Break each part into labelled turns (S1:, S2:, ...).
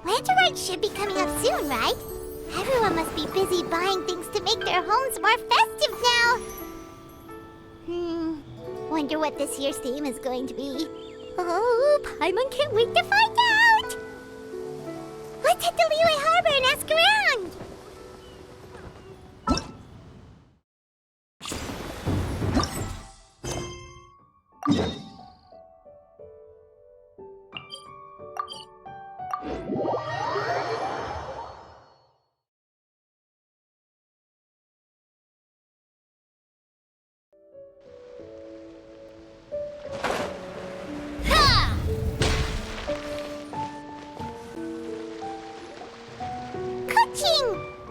S1: Rite should be coming up soon, right? Everyone must be busy buying things to make their homes more festive now. Wonder what this year's theme is going to be. Oh, Paimon can't wait to find out! Let's head to Liyue Harbor and ask around!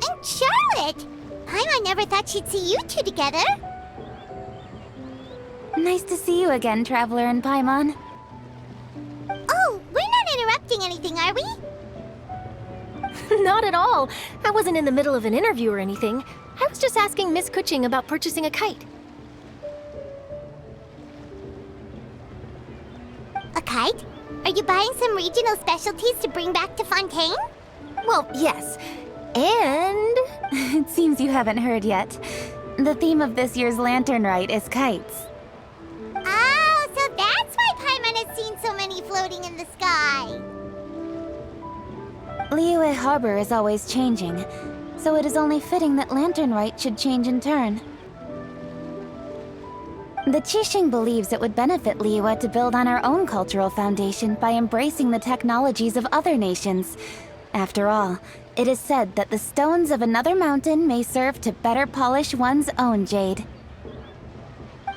S1: And Charlotte! Paimon never thought she'd see you two together.
S2: Nice to see you again, Traveler and Paimon.
S1: Oh, we're not interrupting anything, are we?
S3: Not at all. I wasn't in the middle of an interview or anything. I was just asking Miss Kuching about purchasing a kite.
S1: A kite? Are you buying some regional specialties to bring back to Fontaine?
S3: Well, yes. And...
S2: It seems you haven't heard yet. The theme of this year's Lantern Rite is kites.
S1: Oh, so that's why Paimon has seen so many floating in the sky.
S2: Liyue Harbor is always changing, so it is only fitting that Lantern Rite should change in turn. The Qixing believes it would benefit Liyue to build on our own cultural foundation by embracing the technologies of other nations. After all, it is said that the stones of another mountain may serve to better polish one's own jade.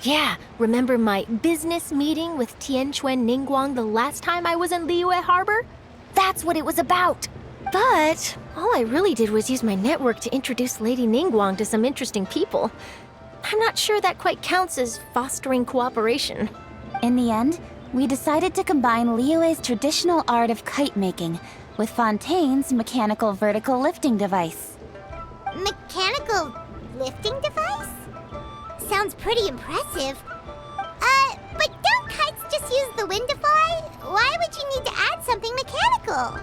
S3: yeah, remember my business meeting with Tianquan Ningguang the last time I was in Liyue Harbor? That's what it was about. But all I really did was use my network to introduce Lady Ningguang to some interesting people. I'm not sure that quite counts as fostering cooperation.
S2: In the end, we decided to combine Liyue's traditional art of kite making with Fontaine's mechanical vertical lifting device.
S1: Mechanical lifting device? Sounds pretty impressive. But don't kites just use the wind to fly? Why would you need to add something mechanical?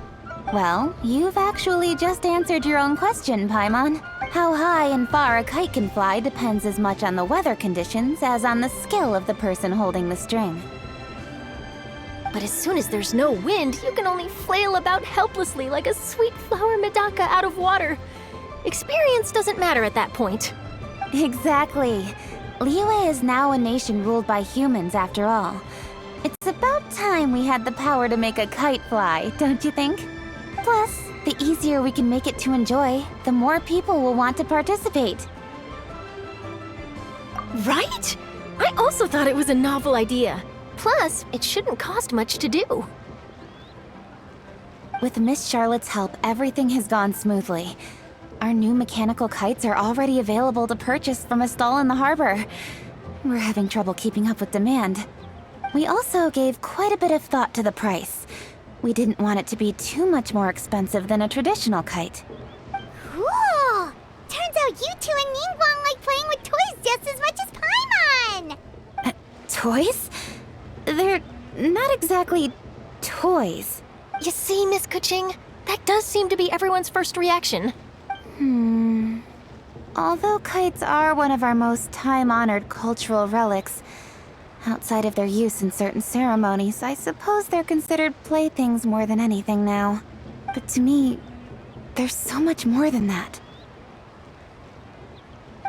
S2: Well, you've actually just answered your own question, Paimon. How high and far a kite can fly depends as much on the weather conditions as on the skill of the person holding the string.
S3: But as soon as there's no wind, you can only flail about helplessly like a sweet flower medaka out of water. Experience doesn't matter at that point.
S2: Exactly. Liyue is now a nation ruled by humans, after all. It's about time we had the power to make a kite fly, don't you think? Plus, the easier we can make it to enjoy, the more people will want to participate.
S3: Right? I also thought it was a novel idea. Plus, it shouldn't cost much to do.
S2: With Miss Charlotte's help, everything has gone smoothly. Our new mechanical kites are already available to purchase from a stall in the harbor. We're having trouble keeping up with demand. We also gave quite a bit of thought to the price. We didn't want it to be too much more expensive than a traditional kite.
S1: Cool! Turns out you two and Ningguang like playing with toys just as much as Paimon!
S2: Toys? They're not exactly toys.
S3: You see, Miss Kuching, that does seem to be everyone's first reaction.
S2: Although kites are one of our most time-honored cultural relics, outside of their use in certain ceremonies, I suppose they're considered playthings more than anything now. But to me, there's so much more than that.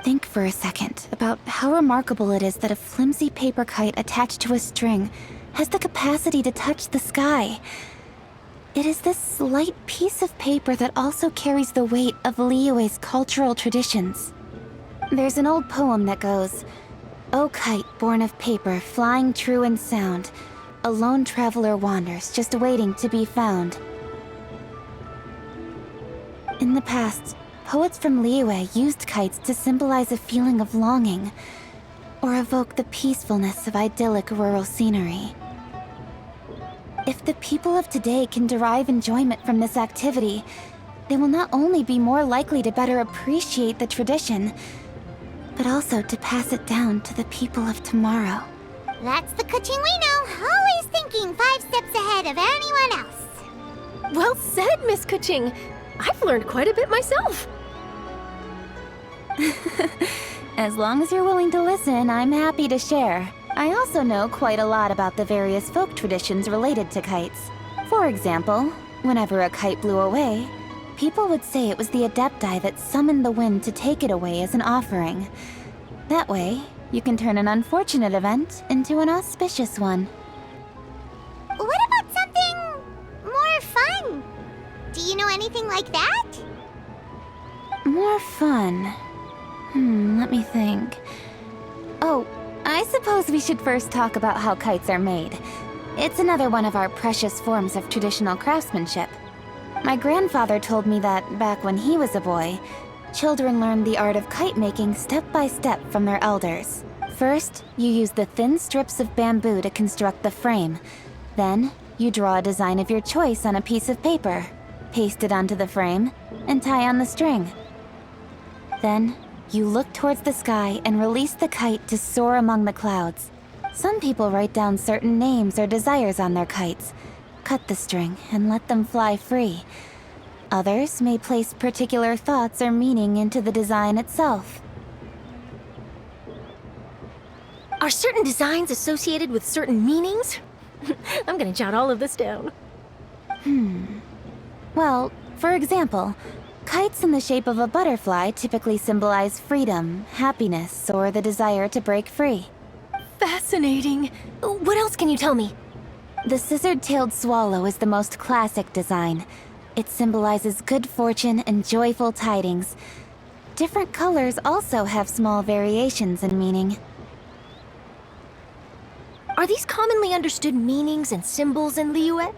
S2: Think for a second about how remarkable it is that a flimsy paper kite attached to a string has the capacity to touch the sky. It is this slight piece of paper that also carries the weight of Liyue's cultural traditions. There's an old poem that goes, "O kite born of paper, flying true in sound, a lone traveler wanders, just waiting to be found." In the past, poets from Liyue used kites to symbolize a feeling of longing, or evoke the peacefulness of idyllic rural scenery. If the people of today can derive enjoyment from this activity, they will not only be more likely to better appreciate the tradition, but also to pass it down to the people of tomorrow.
S1: That's the Kuching we know, always thinking 5 steps ahead of anyone else.
S3: Well said, Miss Kuching. I've learned quite a bit myself.
S2: As long as you're willing to listen, I'm happy to share. I also know quite a lot about the various folk traditions related to kites. For example, whenever a kite blew away, people would say it was the Adepti that summoned the wind to take it away as an offering. That way, you can turn an unfortunate event into an auspicious one.
S1: What about something more fun? Do you know anything like that?
S2: More fun. Let me think. Oh, I suppose we should first talk about how kites are made. It's another one of our precious forms of traditional craftsmanship. My grandfather told me that back when he was a boy, children learned the art of kite making step by step from their elders. First, you use the thin strips of bamboo to construct the frame. Then, you draw a design of your choice on a piece of paper, paste it onto the frame, and tie on the string. Then, you look towards the sky and release the kite to soar among the clouds. Some people write down certain names or desires on their kites, cut the string, and let them fly free. Others may place particular thoughts or meaning into the design itself.
S3: Are certain designs associated with certain meanings? I'm gonna jot all of this down.
S2: Well, for example, kites in the shape of a butterfly typically symbolize freedom, happiness, or the desire to break free.
S3: Fascinating. What else can you tell me?
S2: The scissored-tailed swallow is the most classic design. It symbolizes good fortune and joyful tidings. Different colors also have small variations in meaning.
S3: Are these commonly understood meanings and symbols in Liyue?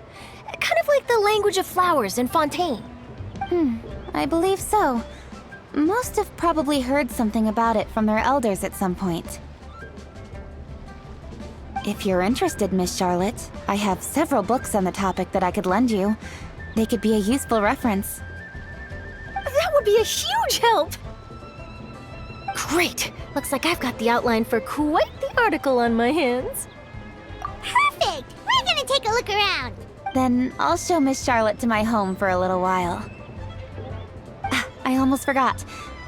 S3: Kind of like the language of flowers in Fontaine.
S2: I believe so. Most have probably heard something about it from their elders at some point. If you're interested, Miss Charlotte, I have several books on the topic that I could lend you. They could be a useful reference.
S3: That would be a huge help! Great! Looks like I've got the outline for quite the article on my hands.
S1: Perfect! We're gonna take a look around.
S2: Then I'll show Miss Charlotte to my home for a little while. I almost forgot.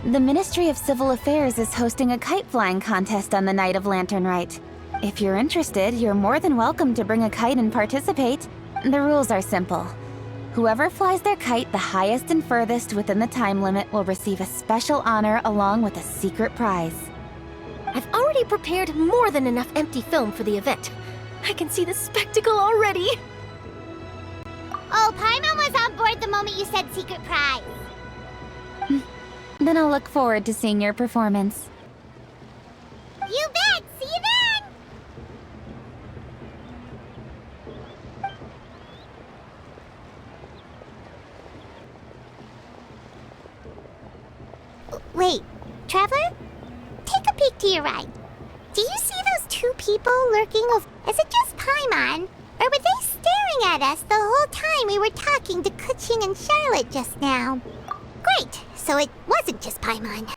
S2: The Ministry of Civil Affairs is hosting a kite flying contest on the night of Lantern Rite. If you're interested, you're more than welcome to bring a kite and participate. The rules are simple. Whoever flies their kite the highest and furthest within the time limit will receive a special honor along with a secret prize.
S3: I've already prepared more than enough empty film for the event. I can see the spectacle already.
S1: Oh, Paimon was on board the moment you said secret prize.
S2: Then I'll look forward to seeing your performance.
S1: You bet! See you then! Wait, Traveler? Take a peek to your right. Do you see those two people lurking over? Is it just Paimon? Or were they staring at us the whole time we were talking to Kuching and Charlotte just now? Great, so it wasn't just Paimon.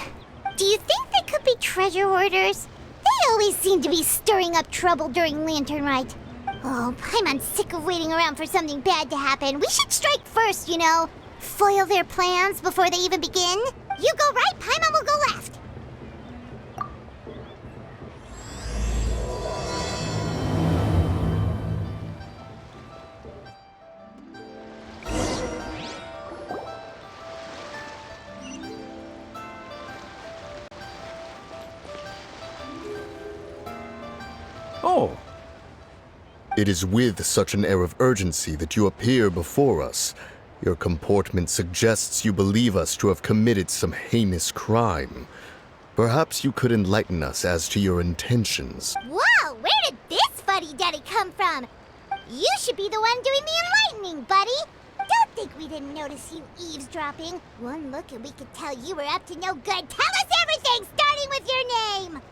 S1: Do you think they could be treasure hoarders? They always seem to be stirring up trouble during Lantern Rite. Oh, Paimon's sick of waiting around for something bad to happen. We should strike first, you know. Foil their plans before they even begin. You go right, Paimon will go left.
S4: Oh. It is with such an air of urgency that you appear before us. Your comportment suggests you believe us to have committed some heinous crime. Perhaps you could enlighten us as to your intentions.
S1: Whoa, where did this fuddy-duddy come from? You should be the one doing the enlightening, buddy. Don't think we didn't notice you eavesdropping. One look and we could tell you were up to no good. Tell us everything, starting with your name.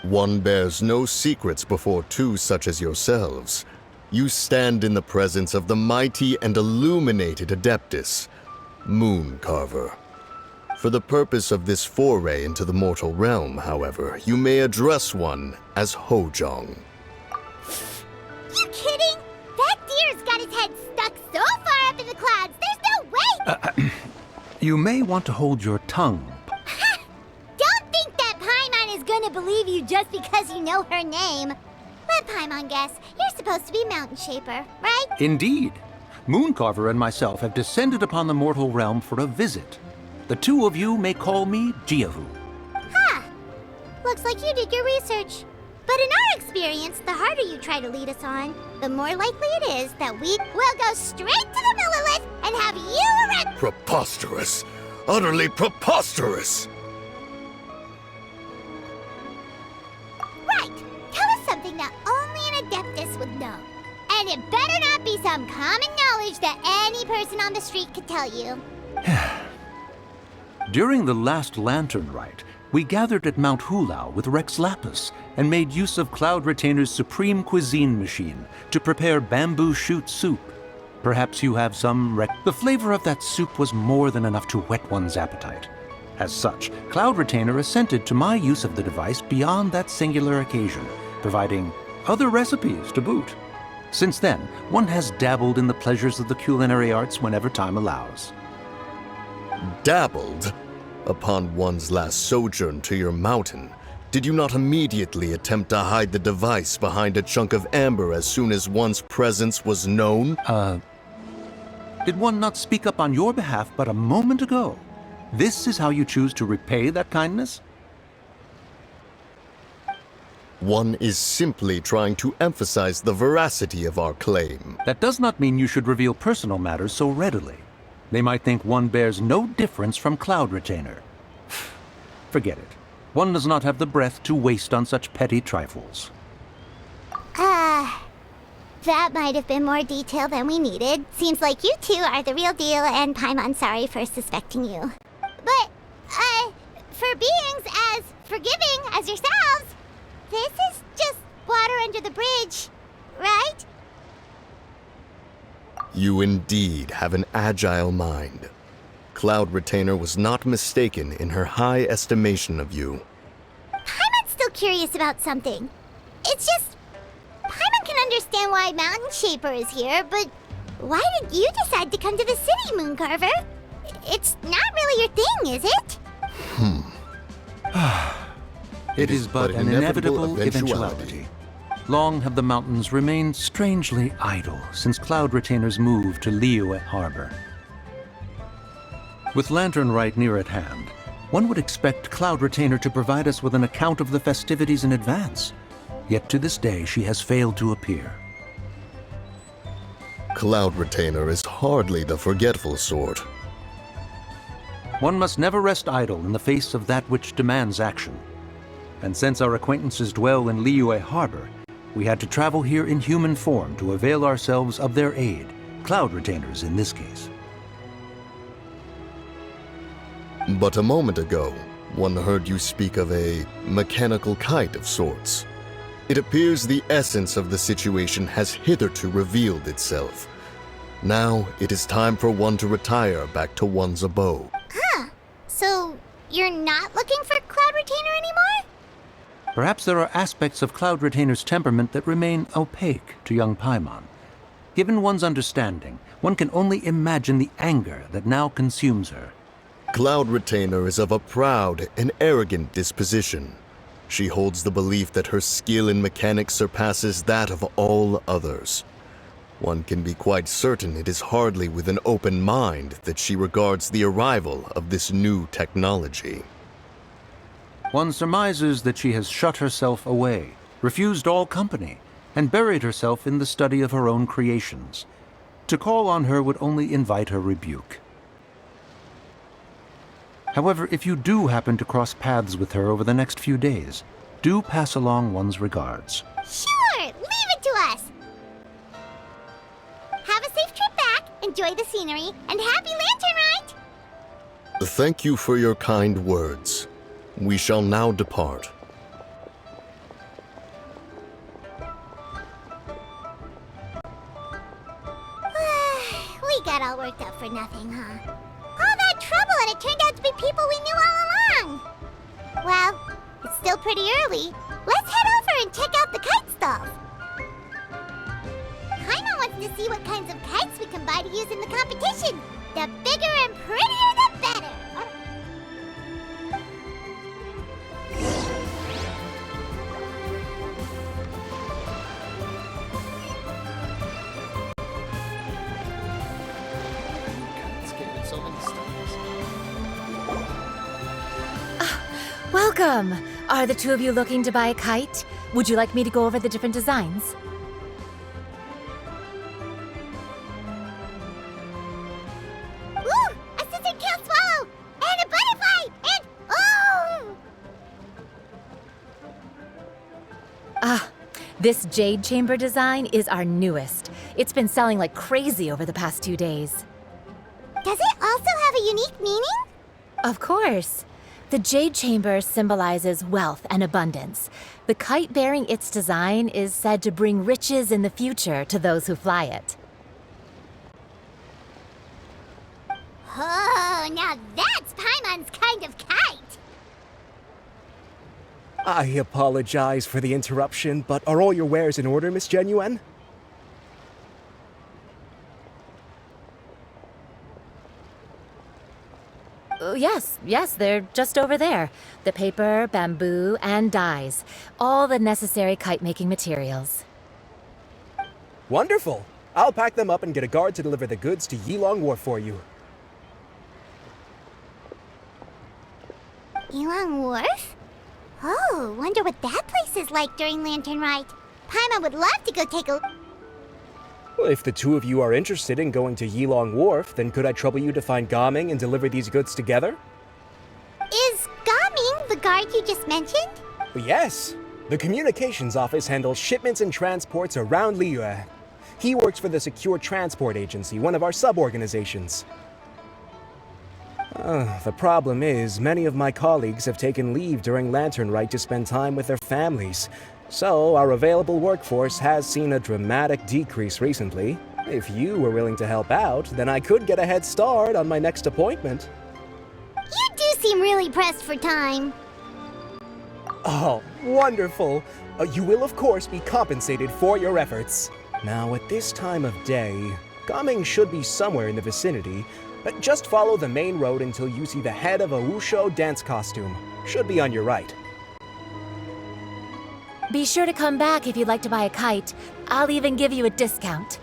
S4: One bears no secrets before two such as yourselves. You stand in the presence of the mighty and illuminated Adeptus, Moon Carver. For the purpose of this foray into the mortal realm, however, you may address one as Hojong.
S1: You kidding? That dear
S5: You may want to hold your tongue.
S1: Don't think that Paimon is gonna believe you just because you know her name. Let Paimon guess. You're supposed to be Mountain Shaper, right?
S5: Indeed. Mooncarver and myself have descended upon the mortal realm for a visit. The two of you may call me Jiahu.
S1: Huh. Looks like you did your research. But in our experience, the harder you try to lead us on, the more likely it is that we will go straight to the Millilith and have you arrested.
S4: Preposterous! Utterly preposterous!
S1: Right. Tell us something that only an Adeptus would know. And it better not be some common knowledge that any person on the street could tell you.
S5: During the last Lantern Rite, we gathered at Mount Hulao with Rex Lapis and made use of Cloud Retainer's supreme cuisine machine to prepare bamboo shoot soup. Perhaps you have some The flavor of that soup was more than enough to whet one's appetite. As such, Cloud Retainer assented to my use of the device beyond that singular occasion, providing other recipes to boot. Since then, one has dabbled in the pleasures of the culinary arts whenever time allows.
S4: Dabbled? Upon one's last sojourn to your mountain, did you not immediately attempt to hide the device behind a chunk of amber as soon as one's presence was known?
S5: Did one not speak up on your behalf but a moment ago? This is how you choose to repay that kindness?
S4: One is simply trying to emphasize the veracity of our claim.
S5: That does not mean you should reveal personal matters so readily. They might think one bears no difference from Cloud Retainer. Forget it. One does not have the breath to waste on such petty trifles.
S1: That might have been more detail than we needed. Seems like you two are the real deal, and Paimon's sorry for suspecting you. But, for beings as forgiving as yourselves, this is just water under the bridge, right?
S4: You indeed have an agile mind. Cloud Retainer was not mistaken in her high estimation of you.
S1: Paimon's still curious about something. It's just, Paimon can understand why Mountain Shaper is here, but why did you decide to come to the city, Mooncarver? It's not really your thing, is it?
S5: It is but an inevitable eventuality. Long have the mountains remained strangely idle since Cloud Retainer's move to Liyue Harbor. With Lantern Rite near at hand, one would expect Cloud Retainer to provide us with an account of the festivities in advance. Yet to this day, she has failed to appear.
S4: Cloud Retainer is hardly the forgetful sort.
S5: One must never rest idle in the face of that which demands action. And since our acquaintances dwell in Liyue Harbor, we had to travel here in human form to avail ourselves of their aid, Cloud Retainers in this case.
S4: But a moment ago, one heard you speak of a mechanical kite of sorts. It appears the essence of the situation has hitherto revealed itself. Now it is time for one to retire back to one's abode.
S1: So, you're not looking for Cloud Retainer anymore?
S5: Perhaps there are aspects of Cloud Retainer's temperament that remain opaque to young Paimon. Given one's understanding, one can only imagine the anger that now consumes her.
S4: Cloud Retainer is of a proud and arrogant disposition. She holds the belief that her skill in mechanics surpasses that of all others. One can be quite certain it is hardly with an open mind that she regards the arrival of this new technology.
S5: One surmises that she has shut herself away, refused all company, and buried herself in the study of her own creations. To call on her would only invite her rebuke. However, if you do happen to cross paths with her over the next few days, do pass along one's regards.
S1: Sure, leave it to us. Have a safe trip back, enjoy the scenery, and happy Lantern Rite!
S4: Thank you for your kind words. We shall now depart.
S1: We got all worked up for nothing, huh? All that trouble and it turned out to be people we knew all along! Well, it's still pretty early. Let's head over and check out the kite stalls. Paimon wants to see what kinds of kites we can buy to use in the competition. The bigger and prettier the better.
S3: Welcome! Are the two of you looking to buy a kite? Would you like me to go over the different designs?
S1: Ooh! A scissor kill swallow! And a butterfly! And oh!
S3: This jade chamber design is our newest. It's been selling like crazy over the past 2 days.
S1: Does it also have a unique meaning?
S3: Of course. The jade chamber symbolizes wealth and abundance. The kite bearing its design is said to bring riches in the future to those who fly it.
S1: Oh, now that's Paimon's kind of kite!
S6: I apologize for the interruption, but are all your wares in order, Miss Genuine?
S3: Yes, they're just over there. The paper, bamboo, and dyes. All the necessary kite-making materials.
S6: Wonderful! I'll pack them up and get a guard to deliver the goods to Yilong Wharf for you.
S1: Yilong Wharf? Oh, wonder what that place is like during Lantern Rite. Paimon would love to go take a...
S6: Well, if the two of you are interested in going to Yilong Wharf, then could I trouble you to find Gaming and deliver these goods together?
S1: Is Gaming the guard you just mentioned?
S6: Yes. The communications office handles shipments and transports around Liyue. He works for the Secure Transport Agency, one of our sub-organizations. The problem is, many of my colleagues have taken leave during Lantern Rite to spend time with their families. So, our available workforce has seen a dramatic decrease recently. If you were willing to help out, then I could get a head start on my next appointment.
S1: You do seem really pressed for time.
S6: Oh, wonderful! You will, of course, be compensated for your efforts. Now, at this time of day, Gaming should be somewhere in the vicinity. Just follow the main road until you see the head of a Wushu dance costume. Should be on your right.
S3: Be sure to come back if you'd like to buy a kite. I'll even give you a discount.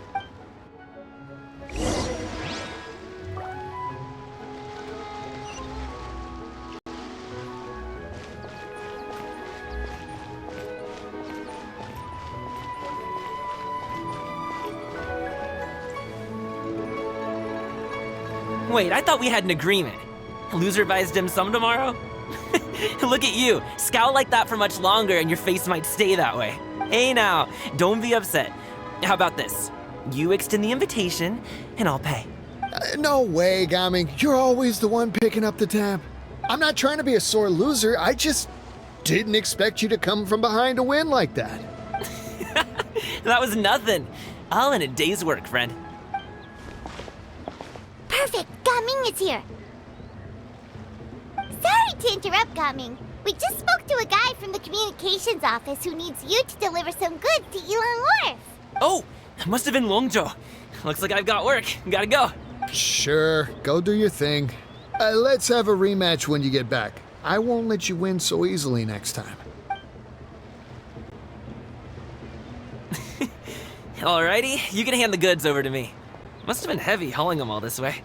S7: Wait, I thought we had an agreement. Loser buys dim sum tomorrow? Look at you. Scowl like that for much longer and your face might stay that way. Hey now, don't be upset. How about this? You extend the invitation and I'll pay.
S8: No way, Gaming. You're always the one picking up the tab. I'm not trying to be a sore loser. I just didn't expect you to come from behind to win like that.
S7: That was nothing. All in a day's work, friend.
S1: Perfect! Gaming is here! Sorry to interrupt, Gaming. We just spoke to a guy from the communications office who needs you to deliver some goods to Yilong Wharf.
S7: Oh, it must have been Longzhou. Looks like I've got work. Gotta go.
S8: Sure, go do your thing. Let's have a rematch when you get back. I won't let you win so easily next time.
S7: Alrighty, you can hand the goods over to me. Must have been heavy hauling them all this way.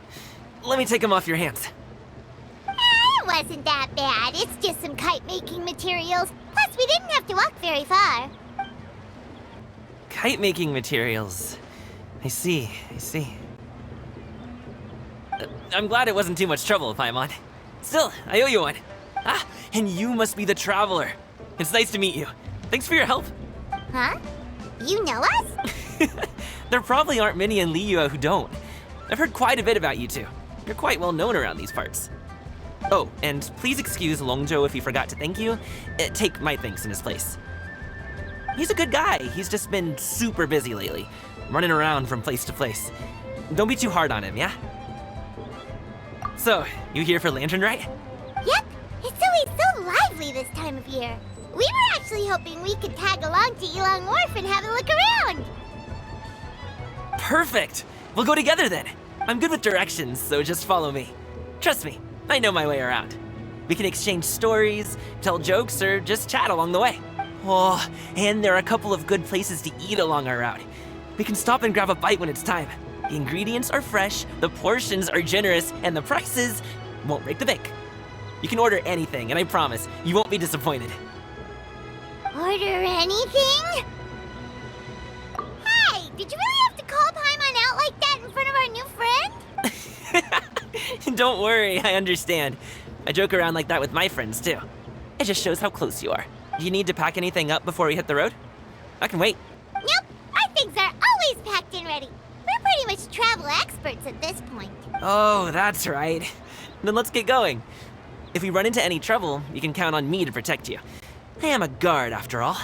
S7: Let me take them off your hands.
S1: It wasn't that bad. It's just some kite-making materials. Plus, we didn't have to walk very far.
S7: Kite-making materials. I see. I'm glad it wasn't too much trouble, Paimon. Still, I owe you one. Ah, and you must be the traveler. It's nice to meet you. Thanks for your help.
S1: Huh? You know us?
S7: There probably aren't many in Liyue who don't. I've heard quite a bit about you two. You're quite well known around these parts. Oh, and please excuse Longzhou if he forgot to thank you. Take my thanks in his place. He's a good guy. He's just been super busy lately, running around from place to place. Don't be too hard on him, yeah? So, you here for Lantern Rite?
S1: Yep. It's always so lively this time of year. We were actually hoping we could tag along to Yilong Wharf and have a look around.
S7: Perfect! We'll go together then. I'm good with directions, so just follow me. Trust me, I know my way around. We can exchange stories, tell jokes, or just chat along the way. Oh, and there are a couple of good places to eat along our route. We can stop and grab a bite when it's time. The ingredients are fresh, the portions are generous, and the prices won't break the bank. You can order anything, and I promise, you won't be disappointed.
S1: Order anything? Hey, did you really have to call Paimon out like that in front of our new friend?
S7: Don't worry, I understand. I joke around like that with my friends, too. It just shows how close you are. Do you need to pack anything up before we hit the road? I can wait.
S1: Nope, our things are always packed and ready. We're pretty much travel experts at this point.
S7: Oh, that's right. Then let's get going. If we run into any trouble, you can count on me to protect you. I am a guard, after all.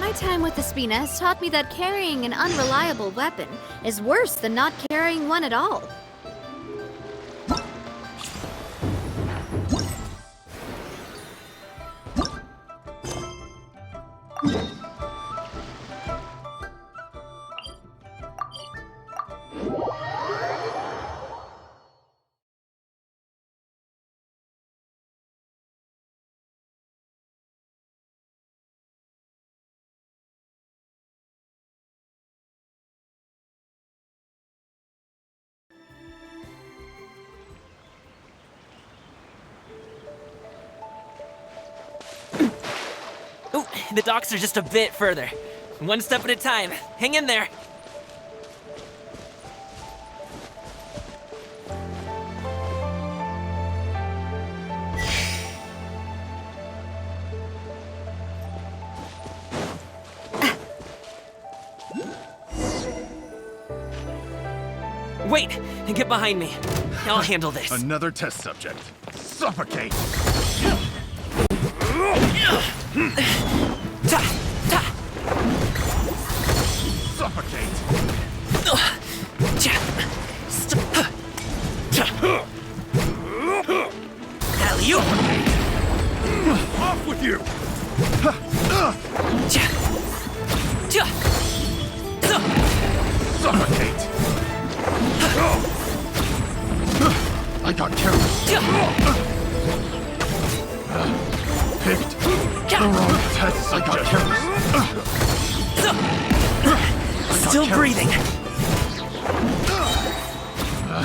S9: My time with the Spina has taught me that carrying an unreliable weapon is worse than not carrying one at all.
S7: Ooh, the docks are just a bit further. One step at a time. Hang in there. Wait! Get behind me. I'll handle this.
S10: Another test subject. Suffocate!
S7: Ta! Ta!
S10: Suffocate!
S7: Alley-oop!
S10: Off with you! Suffocate! I got careless. Picked the wrong tests. I got careless.
S7: Still breathing.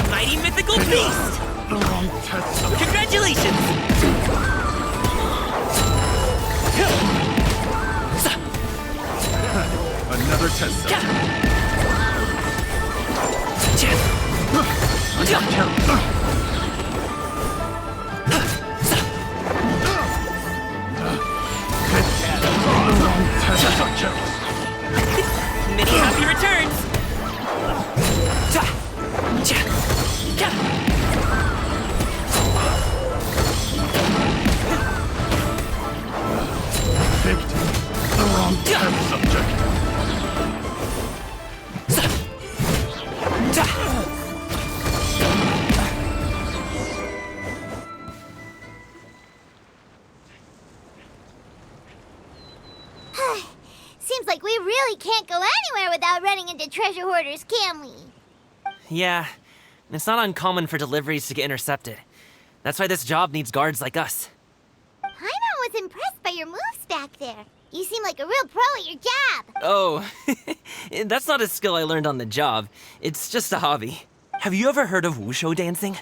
S7: Mighty mythical beast!
S10: The wrong tests.
S7: Congratulations!
S10: Another test subject. I got careless.
S7: Many happy returns!
S10: Picked the wrong test subject.
S1: Seems like we really can't go anywhere without running into treasure hoarders, can we?
S7: Yeah, it's not uncommon for deliveries to get intercepted. That's why this job needs guards like us.
S1: Paimon was impressed by your moves back there. You seem like a real pro at your job.
S7: Oh, that's not a skill I learned on the job. It's just a hobby. Have you ever heard of wushu dancing?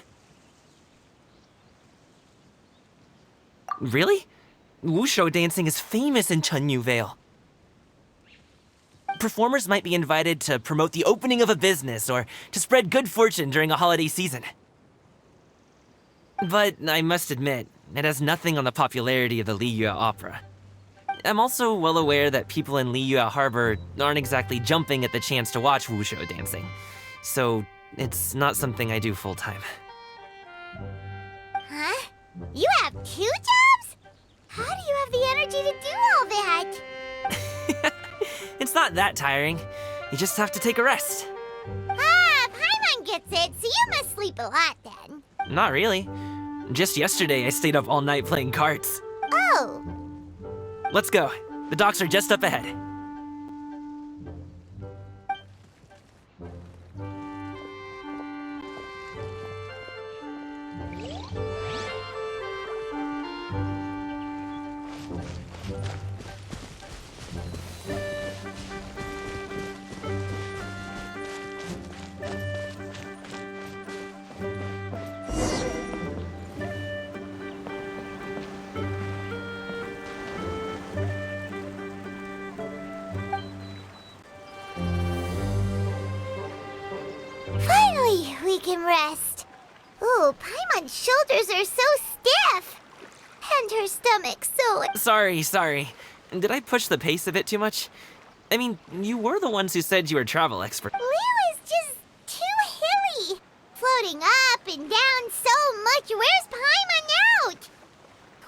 S7: Really? Wushu dancing is famous in Chunyu Vale. Performers might be invited to promote the opening of a business or to spread good fortune during a holiday season. But I must admit, it has nothing on the popularity of the Liyue Opera. I'm also well aware that people in Liyue Harbor aren't exactly jumping at the chance to watch wushu dancing, so it's not something I do full-time.
S1: You have 2 jobs? How do you have the energy to do all that?
S7: It's not that tiring. You just have to take a rest.
S1: Ah, Paimon gets it, so you must sleep a lot then.
S7: Not really. Just yesterday, I stayed up all night playing cards.
S1: Oh,
S7: Let's go. The docks are just up ahead.
S1: finally we can rest. Ooh, Paimon's shoulders are so stiff. And her stomach so...
S7: Sorry. Did I push the pace a bit too much? I mean, you were the ones who said you were a travel expert.
S1: Liyue is just too hilly. Floating up and down so much. Where's Paimon out?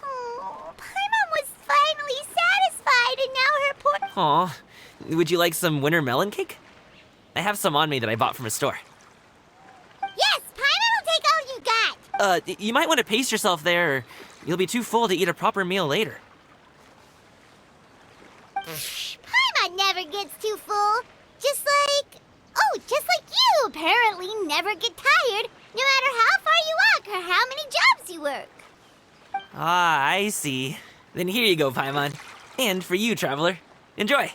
S1: Oh, Paimon was finally satisfied and now her poor...
S7: Aw. Would you like some winter melon cake? I have some on me that I bought from a store.
S1: Yes, Paimon will take all you got.
S7: You might want to pace yourself there, or you'll be too full to eat a proper meal later.
S1: Paimon never gets too full. Just like you apparently never get tired, no matter how far you walk or how many jobs you work.
S7: Ah, I see. Then here you go, Paimon. And for you, traveler. Enjoy.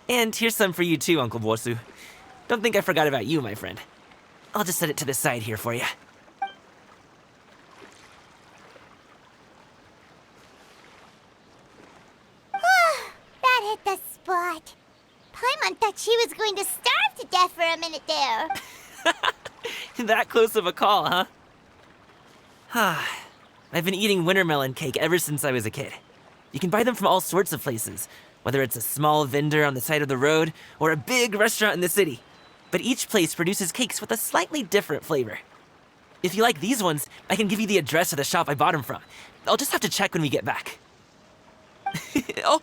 S7: And here's some for you too, Uncle Bosu. Don't think I forgot about you, my friend. I'll just set it to the side here for you.
S1: That hit the spot. Paimon thought she was going to starve to death for a minute there.
S7: That close of a call, huh? I've been eating winter melon cake ever since I was a kid. You can buy them from all sorts of places, whether it's a small vendor on the side of the road or a big restaurant in the city. But each place produces cakes with a slightly different flavor. If you like these ones, I can give you the address of the shop I bought them from. I'll just have to check when we get back. Oh,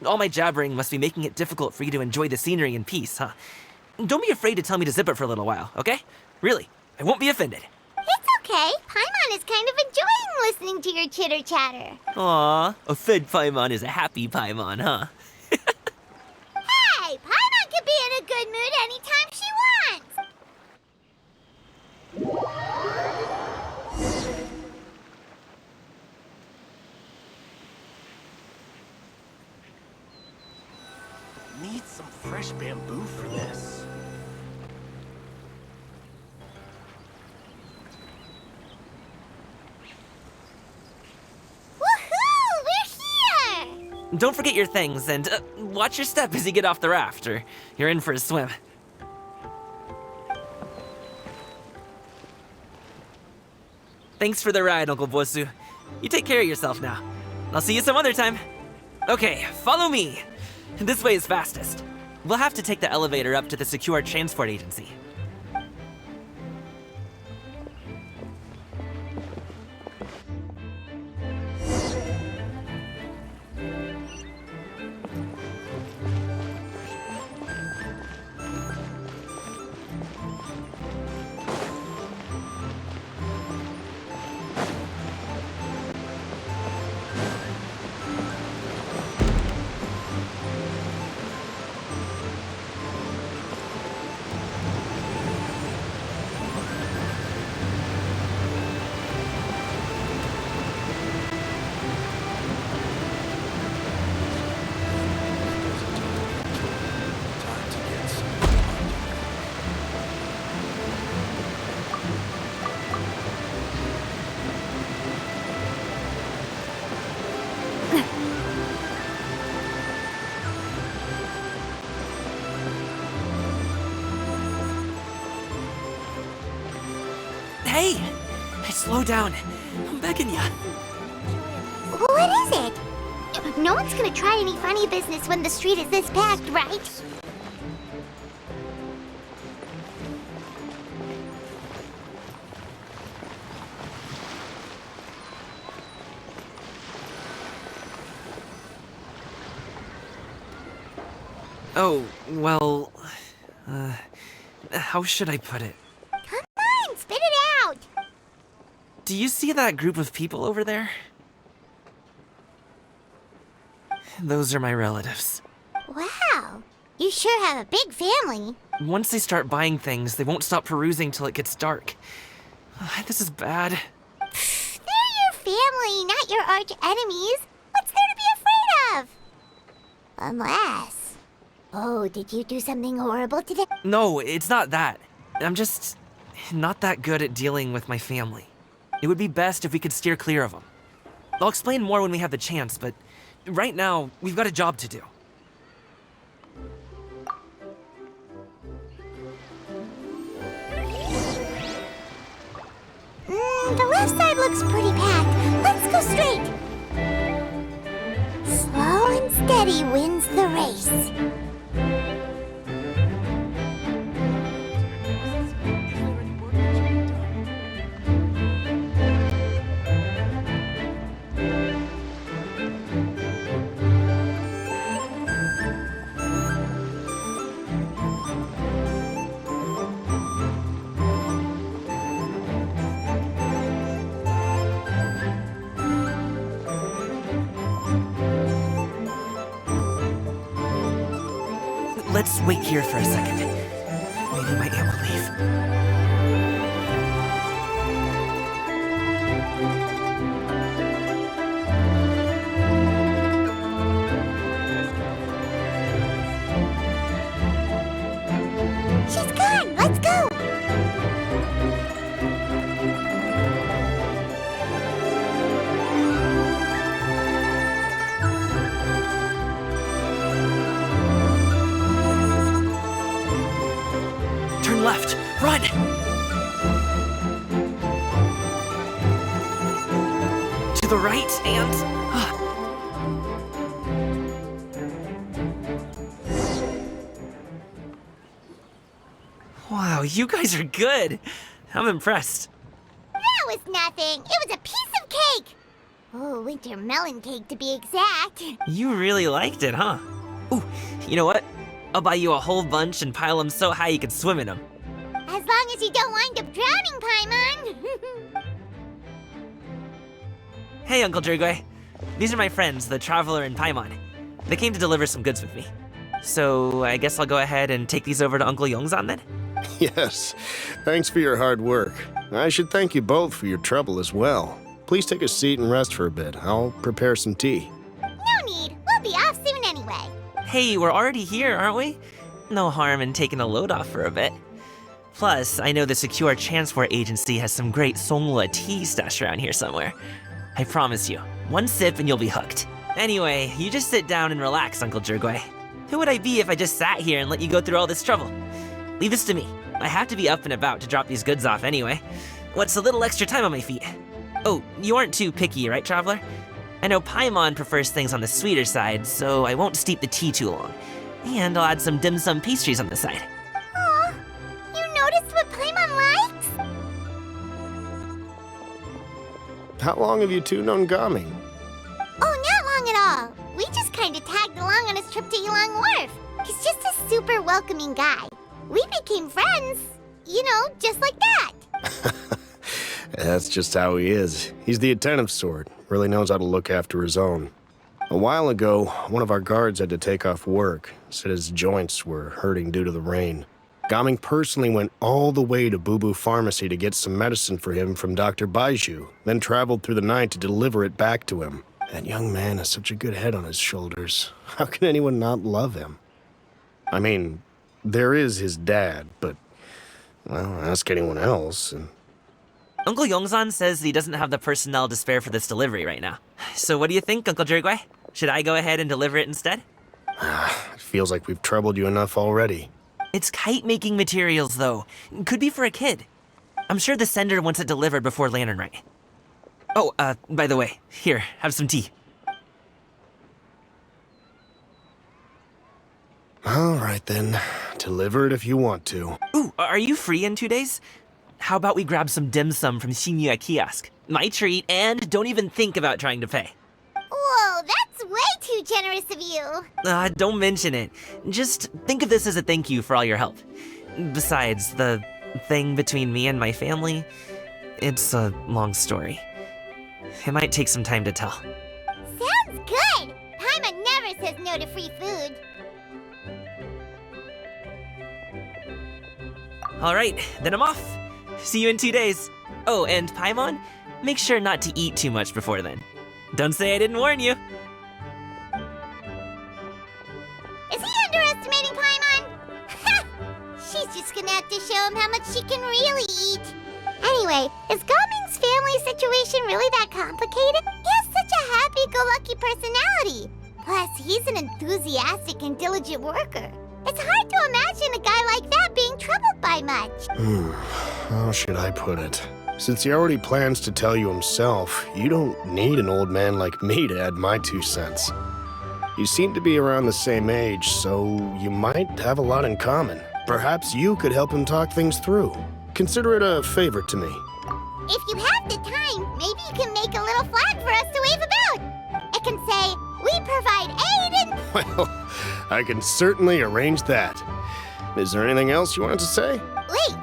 S7: all my jabbering must be making it difficult for you to enjoy the scenery in peace, huh? Don't be afraid to tell me to zip it for a little while, okay? Really, I won't be offended.
S1: It's okay. Paimon is kind of enjoying listening to your chitter-chatter.
S7: Aw, a fed Paimon is a happy Paimon, huh?
S1: Hey, Paimon can be in a good mood anytime she wants.
S10: Need some fresh bamboo for this.
S1: Woohoo! We're here!
S7: Don't forget your things, and watch your step as you get off the raft, or you're in for a swim. Thanks for the ride, Uncle Bosu. You take care of yourself now. I'll see you some other time. Okay, follow me. This way is fastest. We'll have to take the elevator up to the secure transport agency. Hey! Slow down. I'm begging ya.
S1: What is it? No one's gonna try any funny business when the street is this packed, right?
S7: Oh, well... how should I put it?
S1: Come on, spit it out!
S7: Do you see that group of people over there? Those are my relatives.
S1: Wow, you sure have a big family.
S7: Once they start buying things, they won't stop perusing till it gets dark. This is bad.
S1: They're your family, not your arch enemies. What's there to be afraid of? Unless... Oh, did you do something horrible today?
S7: No, it's not that. I'm just not that good at dealing with my family. It would be best if we could steer clear of them. I'll explain more when we have the chance, but right now, we've got a job to do.
S1: The left side looks pretty packed. Let's go straight. Slow and steady wins the race.
S7: Let's wait here for a second. Maybe my aunt will leave.
S1: She's gone. Let's go.
S7: Turn left. Run! To the right and... Wow, you guys are good. I'm impressed.
S1: That was nothing. It was a piece of cake. Oh, winter melon cake to be exact.
S7: You really liked it, huh? Ooh, you know what? I'll buy you a whole bunch and pile them so high you can swim in them.
S1: As long as you don't wind up drowning, Paimon.
S7: Hey, Uncle Drugoi. These are my friends, the Traveler and Paimon. They came to deliver some goods with me. So I guess I'll go ahead and take these over to Uncle Yongzan then?
S11: Yes. Thanks for your hard work. I should thank you both for your trouble as well. Please take a seat and rest for a bit. I'll prepare some tea.
S1: No need. We'll be off soon anyway.
S7: Hey, we're already here, aren't we? No harm in taking a load off for a bit. Plus, I know the Secure Transport Agency has some great Songhua tea stashed around here somewhere. I promise you, one sip and you'll be hooked. Anyway, you just sit down and relax, Uncle Drugoi. Who would I be if I just sat here and let you go through all this trouble? Leave this to me. I have to be up and about to drop these goods off anyway. What's a little extra time on my feet? Oh, you aren't too picky, right, Traveler? I know Paimon prefers things on the sweeter side, so I won't steep the tea too long. And I'll add some dim sum pastries on the side.
S1: Aw, you noticed what Paimon likes?
S11: How long have you two known Gaming?
S1: Oh, not long at all. We just kind of tagged along on his trip to Ylang Wharf. He's just a super welcoming guy. We became friends, you know, just like that.
S11: That's just how he is. He's the attentive sort. Really knows how to look after his own. A while ago, one of our guards had to take off work. Said his joints were hurting due to the rain. Gaming personally went all the way to Boo Boo Pharmacy to get some medicine for him from Dr. Baiju, then traveled through the night to deliver it back to him. That young man has such a good head on his shoulders. How can anyone not love him? I mean, there is his dad, but, well, ask anyone else, and...
S7: Uncle Yongzan says he doesn't have the personnel to spare for this delivery right now. So what do you think, Uncle Drugoi? Should I go ahead and deliver it instead?
S11: It feels like we've troubled you enough already.
S7: It's kite-making materials, though. Could be for a kid. I'm sure the sender wants it delivered before Lantern Rite. Oh, by the way, here, have some tea.
S11: All right, then. Deliver it if you want to.
S7: Ooh, are you free in 2 days? How about we grab some dim sum from Shinya Kiosk? My treat, and don't even think about trying to pay.
S1: Whoa, that's way too too generous of you.
S7: Don't mention it. Just think of this as a thank you for all your help. Besides, the thing between me and my family, it's a long story. It might take some time to tell.
S1: Sounds good! Paimon never says no to free food.
S7: Alright, then I'm off. See you in 2 days. Oh, and Paimon, make sure not to eat too much before then. Don't say I didn't warn you.
S1: Is he underestimating Paimon? Ha! She's just gonna have to show him how much she can really eat. Anyway, is Gaming's family situation really that complicated? He has such a happy-go-lucky personality. Plus, he's an enthusiastic and diligent worker. It's hard to imagine a guy like that being troubled by much.
S11: How should I put it? Since he already plans to tell you himself, you don't need an old man like me to add my 2 cents. You seem to be around the same age, so you might have a lot in common. Perhaps you could help him talk things through. Consider it a favor to me.
S1: If you have the time, maybe you can make a little flag for us to wave about. It can say, "We provide aid and..."
S11: Well, I can certainly arrange that. Is there anything else you wanted to say?
S1: Wait,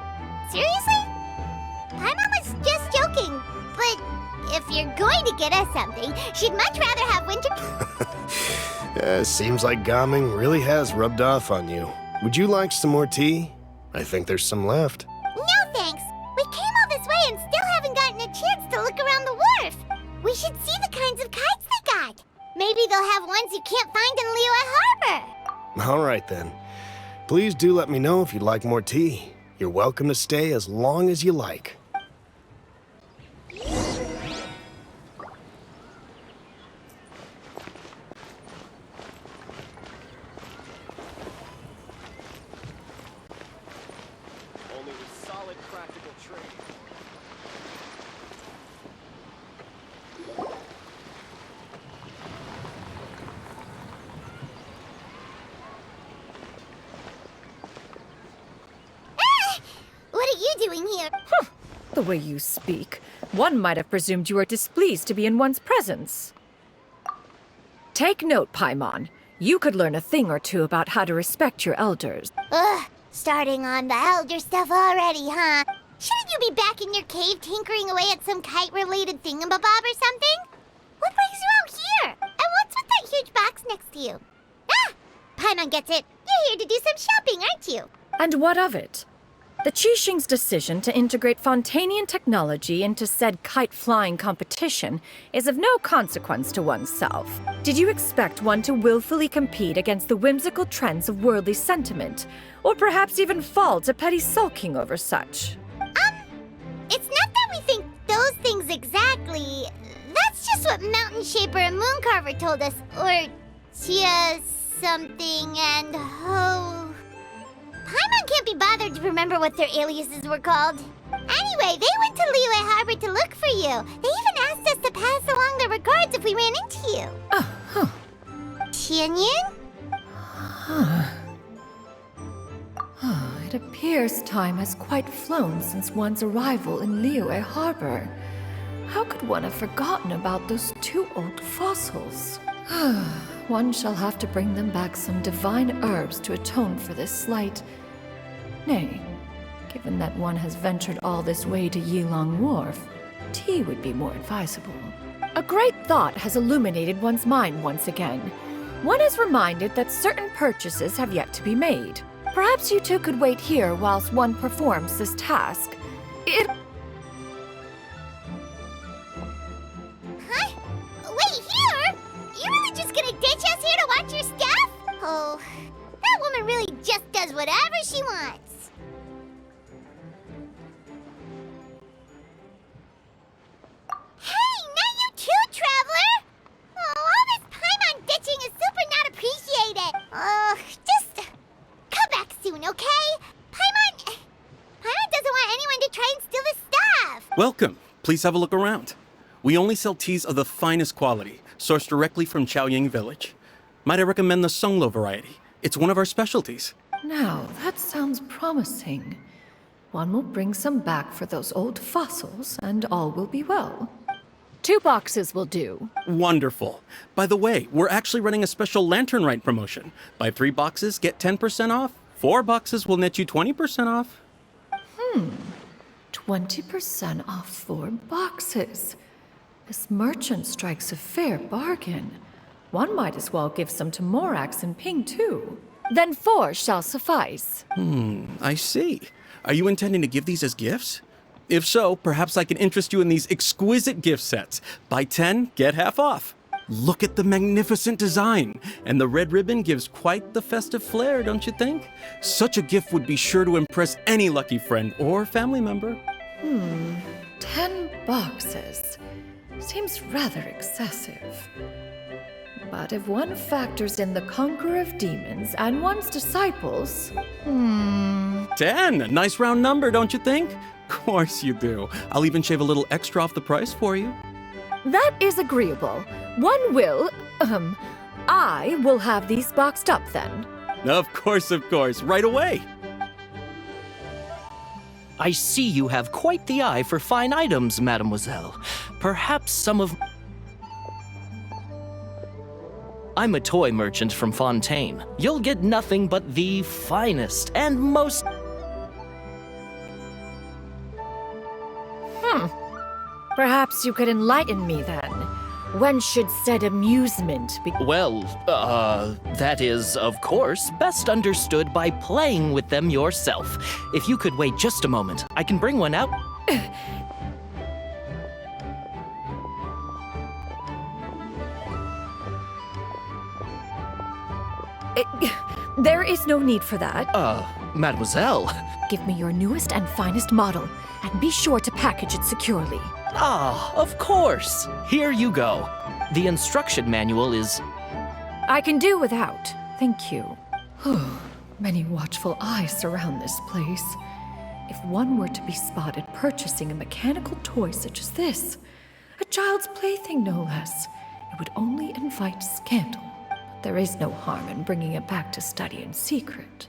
S1: seriously? Paimon was just joking, but if you're going to get us something, she'd much rather have winter...
S11: Seems like Gaming really has rubbed off on you. Would you like some more tea? I think there's some left.
S1: No thanks. We came all this way and still haven't gotten a chance to look around the wharf. We should see the kinds of kites they got. Maybe they'll have ones you can't find in Liyue Harbor.
S11: All right, then. Please do let me know if you'd like more tea. You're welcome to stay as long as you like.
S10: Only with solid practical training.
S1: What are you doing here?
S12: The way you speak, one might have presumed you were displeased to be in one's presence. Take note, Paimon. You could learn a thing or two about how to respect your elders.
S1: Ugh, starting on the elder stuff already, huh? Shouldn't you be back in your cave tinkering away at some kite-related thingamabob or something? What brings you out here? And what's with that huge box next to you? Ah! Paimon gets it. You're here to do some shopping, aren't you?
S12: And what of it? The Qixing's decision to integrate Fontanian technology into said kite-flying competition is of no consequence to oneself. Did you expect one to willfully compete against the whimsical trends of worldly sentiment, or perhaps even fall to petty sulking over such?
S1: It's not that we think those things exactly. That's just what Mountain Shaper and Mooncarver told us. Or Tia something and Ho... Paimon can't be bothered to remember what their aliases were called. Anyway, they went to Liyue Harbor to look for you. They even asked us to pass along their regards if we ran into you. Tianyin?
S12: It appears time has quite flown since one's arrival in Liyue Harbor. How could one have forgotten about those 2 old fossils? One shall have to bring them back some divine herbs to atone for this slight. Nay, given that one has ventured all this way to Yilong Wharf, tea would be more advisable. A great thought has illuminated one's mind once again. One is reminded that certain purchases have yet to be made. Perhaps you two could wait here whilst one performs this task.
S1: Huh? Wait, here? You're really just gonna ditch us here to watch your stuff? Oh, that woman really just does whatever she wants. Hey, not you too, Traveler! Oh, all this Paimon ditching is super not appreciated. Just come back soon, okay? Paimon doesn't want anyone to try and steal his stuff.
S13: Welcome. Please have a look around. We only sell teas of the finest quality, sourced directly from Chaoying Village. Might I recommend the Songlo variety? It's one of our specialties.
S12: Now, that sounds promising. One will bring some back for those old fossils, and all will be well. 2 boxes will do.
S13: Wonderful. By the way, we're actually running a special Lantern Rite promotion. Buy 3 boxes, get 10% off. 4 boxes will net you 20% off.
S12: 20% off 4 boxes. This merchant strikes a fair bargain. One might as well give some to Morax and Ping, too. Then 4 shall suffice.
S13: I see. Are you intending to give these as gifts? If so, perhaps I can interest you in these exquisite gift sets. Buy 10, get half off. Look at the magnificent design. And the red ribbon gives quite the festive flair, don't you think? Such a gift would be sure to impress any lucky friend or family member.
S12: 10 boxes. Seems rather excessive. But if one factors in the conqueror of demons and one's disciples...
S13: 10! Nice round number, don't you think? Of course you do. I'll even shave a little extra off the price for you.
S12: That is agreeable. I will have these boxed up then.
S13: Of course, right away.
S14: I see you have quite the eye for fine items, mademoiselle. Perhaps some of... I'm a toy merchant from Fontaine. You'll get nothing but the finest and most...
S12: Perhaps you could enlighten me then. When should said amusement be...
S14: Well, that is, of course, best understood by playing with them yourself. If you could wait just a moment, I can bring one out.
S12: There is no need for that.
S14: Mademoiselle.
S12: Give me your newest and finest model, and be sure to package it securely.
S14: Of course. Here you go. The instruction manual is...
S12: I can do without. Thank you. Many watchful eyes surround this place. If one were to be spotted purchasing a mechanical toy such as this, a child's plaything no less, it would only invite scandal. But there is no harm in bringing it back to study in secret.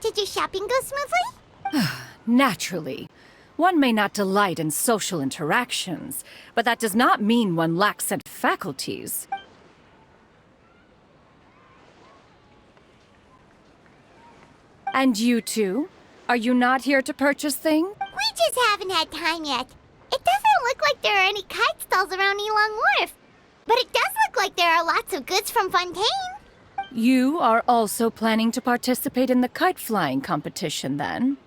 S1: Did your shopping go smoothly?
S12: Naturally. One may not delight in social interactions, but that does not mean one lacks said faculties. And you two? Are you not here to purchase things?
S1: We just haven't had time yet. It doesn't look like there are any kite stalls around Elong Wharf. But it does look like there are lots of goods from Fontaine.
S12: You are also planning to participate in the kite flying competition, then?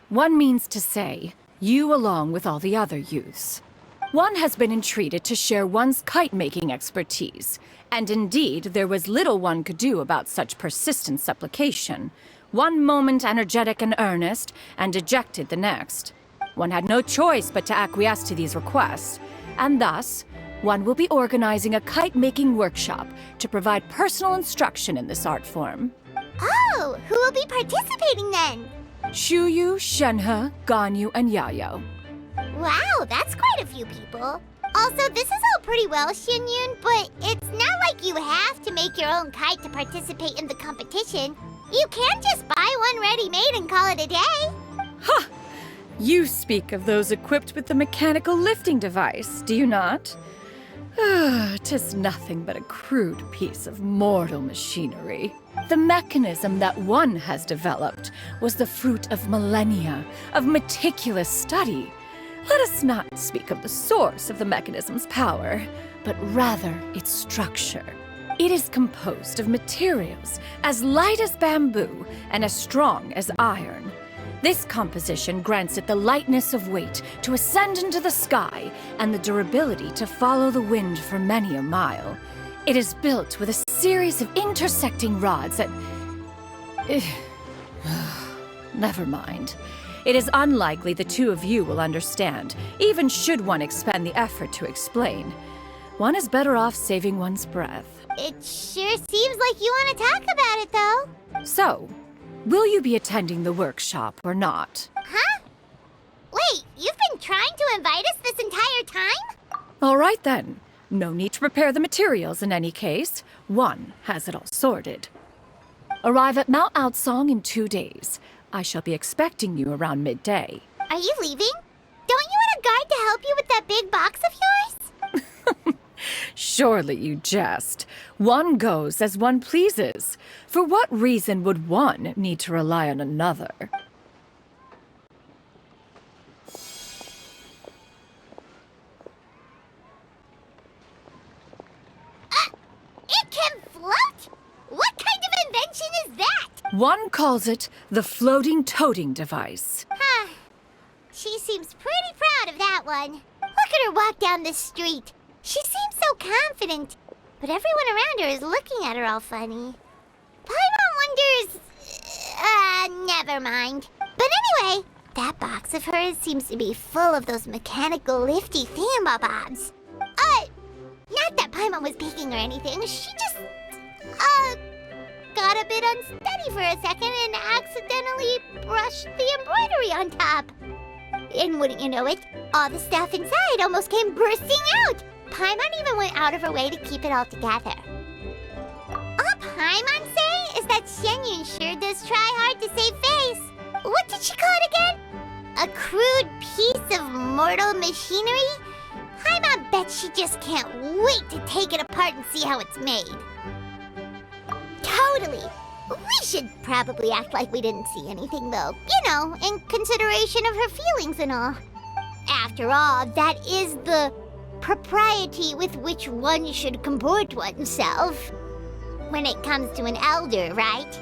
S12: One means to say, you along with all the other youths. One has been entreated to share one's kite-making expertise, and indeed there was little one could do about such persistent supplication. One moment energetic and earnest, and dejected the next. One had no choice but to acquiesce to these requests, and thus, one will be organizing a kite-making workshop to provide personal instruction in this art form.
S1: Oh, who will be participating then?
S12: Shuyu, Shenhe, Ganyu, and Yayo.
S1: Wow, that's quite a few people. Also, this is all pretty well, Xinyun, but it's not like you have to make your own kite to participate in the competition. You can just buy one ready-made and call it a day.
S12: Ha! You speak of those equipped with the mechanical lifting device, do you not? 'Tis nothing but a crude piece of mortal machinery. The mechanism that one has developed was the fruit of millennia of meticulous study. Let us not speak of the source of the mechanism's power, but rather its structure. It is composed of materials as light as bamboo and as strong as iron. This composition grants it the lightness of weight to ascend into the sky and the durability to follow the wind for many a mile. It is built with a series of intersecting rods that... Never mind. It is unlikely the two of you will understand, even should one expend the effort to explain. One is better off saving one's breath.
S1: It sure seems like you want to talk about it, though.
S12: So, will you be attending the workshop or not?
S1: Huh? Wait, you've been trying to invite us this time?
S12: All right then. No need to prepare the materials in any case. One has it all sorted. Arrive at Mount Outsong in 2 days. I shall be expecting you around midday.
S1: Are you leaving? Don't you want a guard to help you with that big box of yours?
S12: Surely you jest. One goes as one pleases. For what reason would one need to rely on another?
S1: It can float? What kind of invention is that?
S12: One calls it the floating toting device.
S1: Huh. She seems pretty proud of that one. Look at her walk down the street. She seems so confident, but everyone around her is looking at her all funny. Paimon wonders... never mind. But anyway, that box of hers seems to be full of those mechanical lifty thingamabobs. Not that Paimon was peeking or anything. She just, got a bit unsteady for a second and accidentally brushed the embroidery on top. And wouldn't you know it, all the stuff inside almost came bursting out. Paimon even went out of her way to keep it all together. All Paimon say is that Shenyun sure does try hard to save face. What did she call it again? A crude piece of mortal machinery? Paimon bets she just can't wait to take it apart and see how it's made. Totally. We should probably act like we didn't see anything, though. You know, in consideration of her feelings and all. After all, that is the propriety with which one should comport oneself when it comes to an elder, right?